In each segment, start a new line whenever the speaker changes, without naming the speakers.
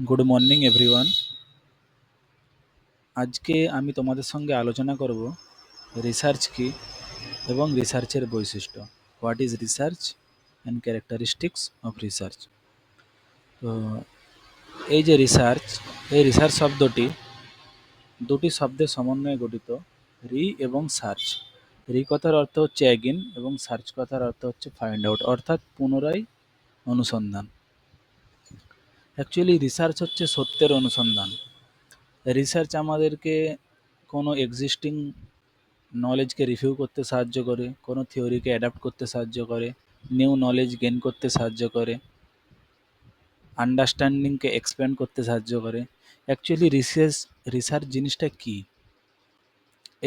Good morning everyone. আজকে আমি তোমাদের সঙ্গে আলোচনা করব রিসার্চ কি এবং রিসার্চের বৈশিষ্ট্য। What is research and characteristics of research. তো এই যে রিসার্চ, এই রিসার্চ শব্দটি দুটি শব্দের সমন্বয়ে গঠিত, রি এবং সার্চ। রি কথার অর্থ হচ্ছে অ্যাগিন এবং সার্চ কথার অর্থ হচ্ছে ফাইন্ড আউট, অর্থাৎ পুনরায় অনুসন্ধান। অ্যাকচুয়ালি রিসার্চ হচ্ছে সত্যের অনুসন্ধান। রিসার্চ আমাদেরকে কোনো এক্সিস্টিং নলেজকে রিভিউ করতে সাহায্য করে, কোনো থিওরিকে অ্যাডাপ্ট করতে সাহায্য করে, নিউ নলেজ গেন করতে সাহায্য করে, আন্ডারস্ট্যান্ডিংকে এক্সপ্যান্ড করতে সাহায্য করে। অ্যাকচুয়ালি রিসার্চ জিনিসটা কি?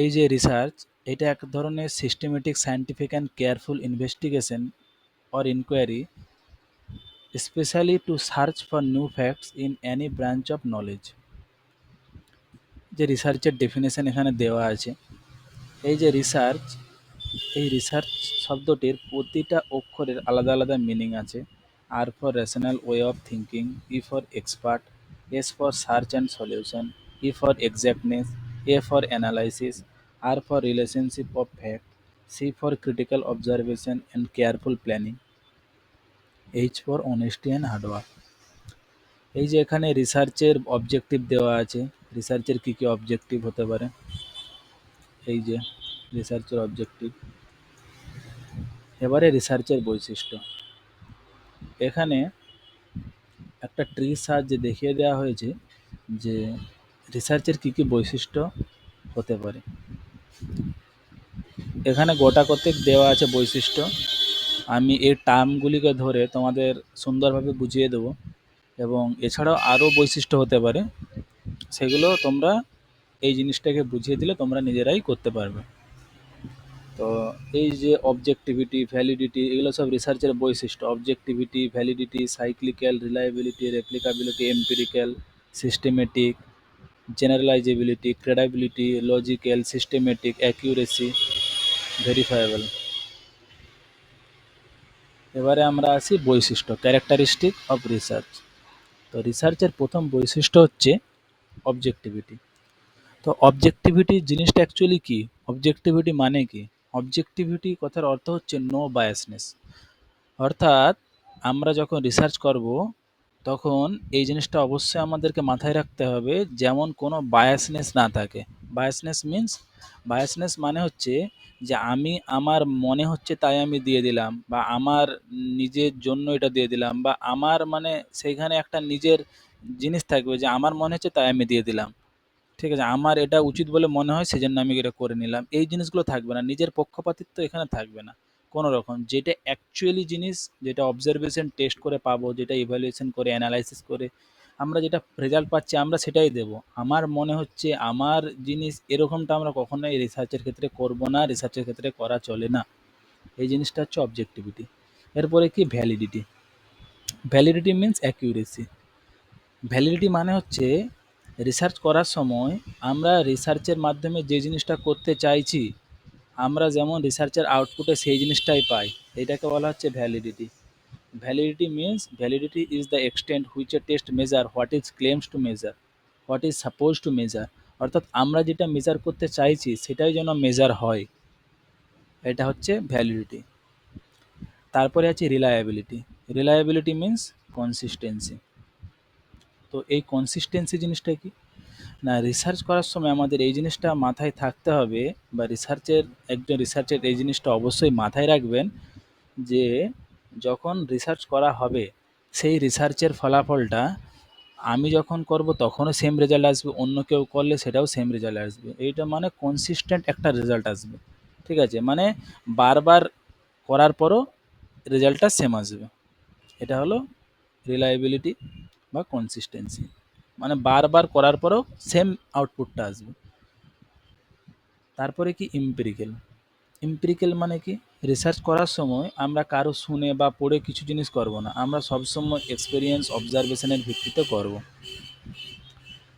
এই যে রিসার্চ, এটা এক ধরনের systematic scientific and careful investigation or inquiry, specially to search for new facts in any branch of knowledge. যে রিসার্চের ডেফিনেশন এখানে দেওয়া আছে। এই যে রিসার্চ, এই রিসার্চ শব্দটির প্রতিটা অক্ষরের আলাদা আলাদা মিনিং আছে। R for rational way of thinking, E for expert, S for search and solution, E for exactness, A for analysis, R for relationship of fact, C for critical observation and careful planning, H for honesty and hard work. এই যে এখানে রিসার্চের objective দেওয়া আছে, রিসার্চের কী কী objective হতে পারে। এই যে রিসার্চের অবজেক্টিভ। এবারে রিসার্চের বৈশিষ্ট্য। এখানে একটা ট্রির সাহায্যে দেখিয়ে দেওয়া হয়েছে যে রিসার্চের কী কী বৈশিষ্ট্য হতে পারে। এখানে গোটা কতক দেওয়া আছে বৈশিষ্ট্য। আমি এই টার্মগুলিকে ধরে তোমাদের সুন্দরভাবে বুঝিয়ে দেবো, এবং এছাড়াও আরও বৈশিষ্ট্য হতে পারে, সেগুলো তোমরা এই জিনিসটাকে বুঝিয়ে দিলে তোমরা নিজেরাই করতে পারবে। তো এই যে অবজেক্টিভিটি, ভ্যালিডিটি, এগুলো সব রিসার্চের বৈশিষ্ট্য। Objectivity, validity, cyclical, reliability, replicability, empirical, systematic, generalizability, credibility, logical, systematic, accuracy, verifiable. এবারে আমরা আসি বৈশিষ্ট্য, ক্যারেক্টারিস্টিক অফ রিসার্চ। তো রিসার্চের প্রথম বৈশিষ্ট্য হচ্ছে অবজেক্টিভিটি। তো অবজেক্টিভিটি জিনিসটা অ্যাকচুয়ালি কি? অবজেক্টিভিটি মানে কি? অবজেক্টিভিটি কথার অর্থ হচ্ছে নো বায়াসনেস। অর্থাৎ আমরা যখন রিসার্চ করব তখন এই জিনিসটা অবশ্যই আমাদেরকে মাথায় রাখতে হবে যেমন কোনো বায়াসনেস না থাকে। বায়াসনেস মানে হচ্ছে যে আমি আমার মনে হচ্ছে তাই আমি দিয়ে দিলাম, বা আমার নিজের জন্য এটা দিয়ে দিলাম, বা আমার মানে সেইখানে একটা নিজের জিনিস থাকবে যে আমার মনে হচ্ছে তাই আমি দিয়ে দিলাম। ঠিক আছে, আমার এটা উচিত বলে মনে হয় সেজন্য আমি এটা করে নিলাম। এই জিনিসগুলো থাকবে না, নিজের পক্ষপাতিত্ব এখানে থাকবে না কোনো রকম। যেটা অ্যাকচুয়ালি জিনিস, যেটা অবজারভেশন টেস্ট করে পাবো, যেটা ইভ্যালুয়েশন করে অ্যানালাইসিস করে আমরা যেটা রেজাল্ট পাচ্ছি আমরা সেটাই দেব। আমার মনে হচ্ছে আমার জিনিস এরকমটা আমরা কখনোই রিসার্চের ক্ষেত্রে করব না, রিসার্চের ক্ষেত্রে করা চলে না। এই জিনিসটা হচ্ছে অবজেক্টিভিটি। এরপরে কি validity. Validity means accuracy. Validity মানে হচ্ছে রিসার্চ করার সময় আমরা রিসার্চের মাধ্যমে যে জিনিসটা করতে চাইছি আমরা যেমন রিসার্চের আউটপুটে সেই জিনিসটাই পাই, এটাকে বলা হচ্ছে validity. Validity means validity is the extent which a test measure what is claims to measure, what is suppose to measure. অর্থাৎ আমরা যেটা মেজার করতে চাইছি সেটাই যেন মেজার হয়, এটা হচ্ছে ভ্যালিডিটি। তারপরে আছে রিলায়েবিলিটি। Reliability means consistency. তো এই কনসিস্টেন্সি জিনিসটা কি না, রিসার্চ করার সময় আমাদের এই জিনিসটা মাথায় থাকতে হবে, বা একজন রিসার্চের এই জিনিসটা অবশ্যই মাথায় রাখবেন যে যখন রিসার্চ করা হবে সেই রিসার্চের ফলাফলটা আমি যখন করব তখনও সেম রেজাল্ট আসবে, অন্য কেউ করলে সেটাও সেম রেজাল্ট আসবে। এইটা মানে কনসিস্টেন্ট একটা রেজাল্ট আসবে। ঠিক আছে, মানে বারবার করার পরও রেজাল্টটা সেম আসবে। এটা হলো রিলায়েবিলিটি বা কনসিস্টেন্সি, মানে বারবার করার পরেও সেম আউটপুটটা আসবে। তারপরে কি এম্পিরিক্যাল। এম্পিরিক্যাল মানে কি, রিসার্চ করার সময় আমরা কারো শুনে বা পড়ে কিছু জিনিস করব না, আমরা সবসময় এক্সপেরিয়েন্স অবজারভেশনের ভিত্তিতে করব।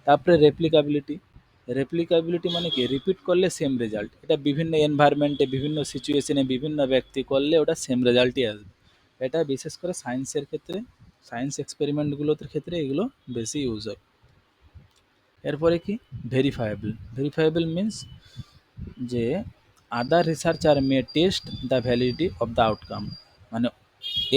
তারপরে রেপ্লিকাবিলিটি। রেপ্লিকাবিলিটি মানে কি, রিপিট করলে সেম রেজাল্ট। এটা বিভিন্ন এনভায়রনমেন্টে, বিভিন্ন সিচুয়েশনে, বিভিন্ন ব্যক্তি করলে ওটা সেম রেজাল্টই আসবে। এটা বিশেষ করে সায়েন্সের ক্ষেত্রে সায়েন্স এক্সপেরিমেন্টগুলোর ক্ষেত্রে এগুলো বেশি ইউজ হয়। এরপরে কি ভেরিফায়েবল। ভেরিফায়েবল মিন্স যে other researcher may test the validity of the outcome, মানে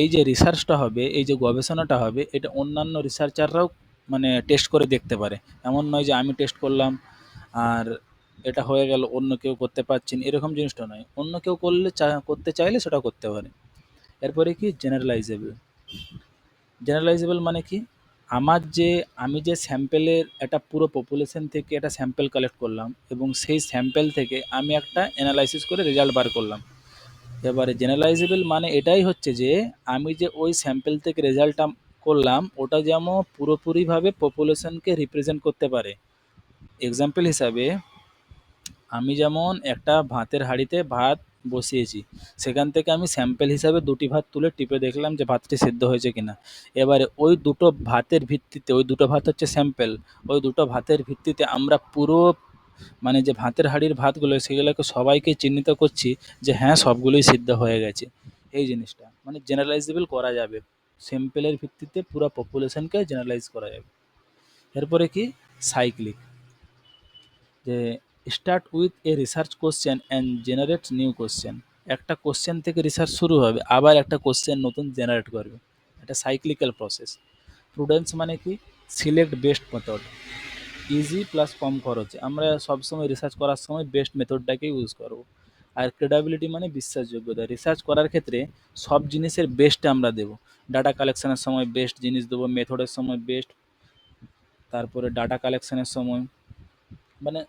এই যে রিসার্চটা হবে, এই যে গবেষণাটা হবে, এটা অন্যান্য রিসার্চাররাও মানে টেস্ট করে দেখতে পারে। এমন নয় যে আমি টেস্ট করলাম আর এটা হয়ে গেল, অন্য কেউ করতে পারছেন, এরকম জিনিসটা নয়। অন্য কেউ করতে চাইলে সেটা করতে পারে। এরপরে কি জেনারেলাইজেবল। জেনারেলাইজেবল মানে কি, আমি যে স্যাম্পেলের একটা পুরো পপুলেশন থেকে একটা স্যাম্পেল কালেক্ট করলাম এবং সেই স্যাম্পেল থেকে আমি একটা অ্যানালাইসিস করে রেজাল্ট বার করলাম। এবারে জেনারেলাইজেবল মানে এটাই হচ্ছে যে আমি যে ওই স্যাম্পেল থেকে রেজাল্টটা করলাম ওটা যেমন পুরোপুরিভাবে পপুলেশনকে রিপ্রেজেন্ট করতে পারে। এক্সাম্পল হিসাবে আমি যেমন একটা ভাতের হাঁড়িতে ভাত বসিয়েছি, সেখান থেকে আমি স্যাম্পেল হিসাবে দুটি ভাত তুলে টিপে দেখলাম যে ভাতটি সেদ্ধ হয়েছে কিনা। এবারে ওই দুটো ভাতের ভিত্তিতে, ওই দুটো ভাত হচ্ছে স্যাম্পেল, ওই দুটো ভাতের ভিত্তিতে আমরা পুরো মানে যে ভাতের হাঁড়ির ভাতগুলো সেগুলোকে সবাইকে চিহ্নিত করছি যে হ্যাঁ সবগুলোই সিদ্ধ হয়ে গেছে। এই জিনিসটা মানে জেনারেলাইজেবল করা যাবে, স্যাম্পেলের ভিত্তিতে পুরো পপুলেশনকে জেনারেলাইজ করা যাবে। এরপরে কি সাইক্লিক, যে start with a research question and generate new question. একটা কোশ্চেন থেকে রিসার্চ শুরু হবে, আবার একটা কোশ্চেন নতুন জেনারেট করবে, এটা সাইক্লিক্যাল প্রসেস। প্রুডেন্স মানে কি, select best method, easy plus কম খরচে। আমরা সবসময় রিসার্চ করার সময় বেস্ট মেথডটাকে ইউজ করব। আর ক্রেডিবিলিটি মানে বিশ্বাসযোগ্যতা, রিসার্চ করার ক্ষেত্রে সব জিনিসের বেস্ট আমরা দেবো। ডাটা কালেকশনের সময় বেস্ট জিনিস দেবো, মেথডের সময় বেস্ট, তারপরে ডাটা কালেকশনের সময় মানে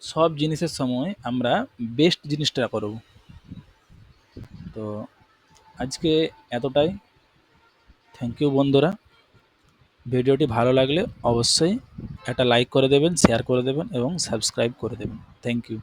সব জিনিসের সময় আমরা বেস্ট জিনিসটা করব। তো আজকে এতটাই। থ্যাংক ইউ বন্ধুরা। ভিডিওটি ভালো লাগলে অবশ্যই একটা লাইক করে দেবেন, শেয়ার করে দেবেন এবং সাবস্ক্রাইব করে দেবেন। Thank you.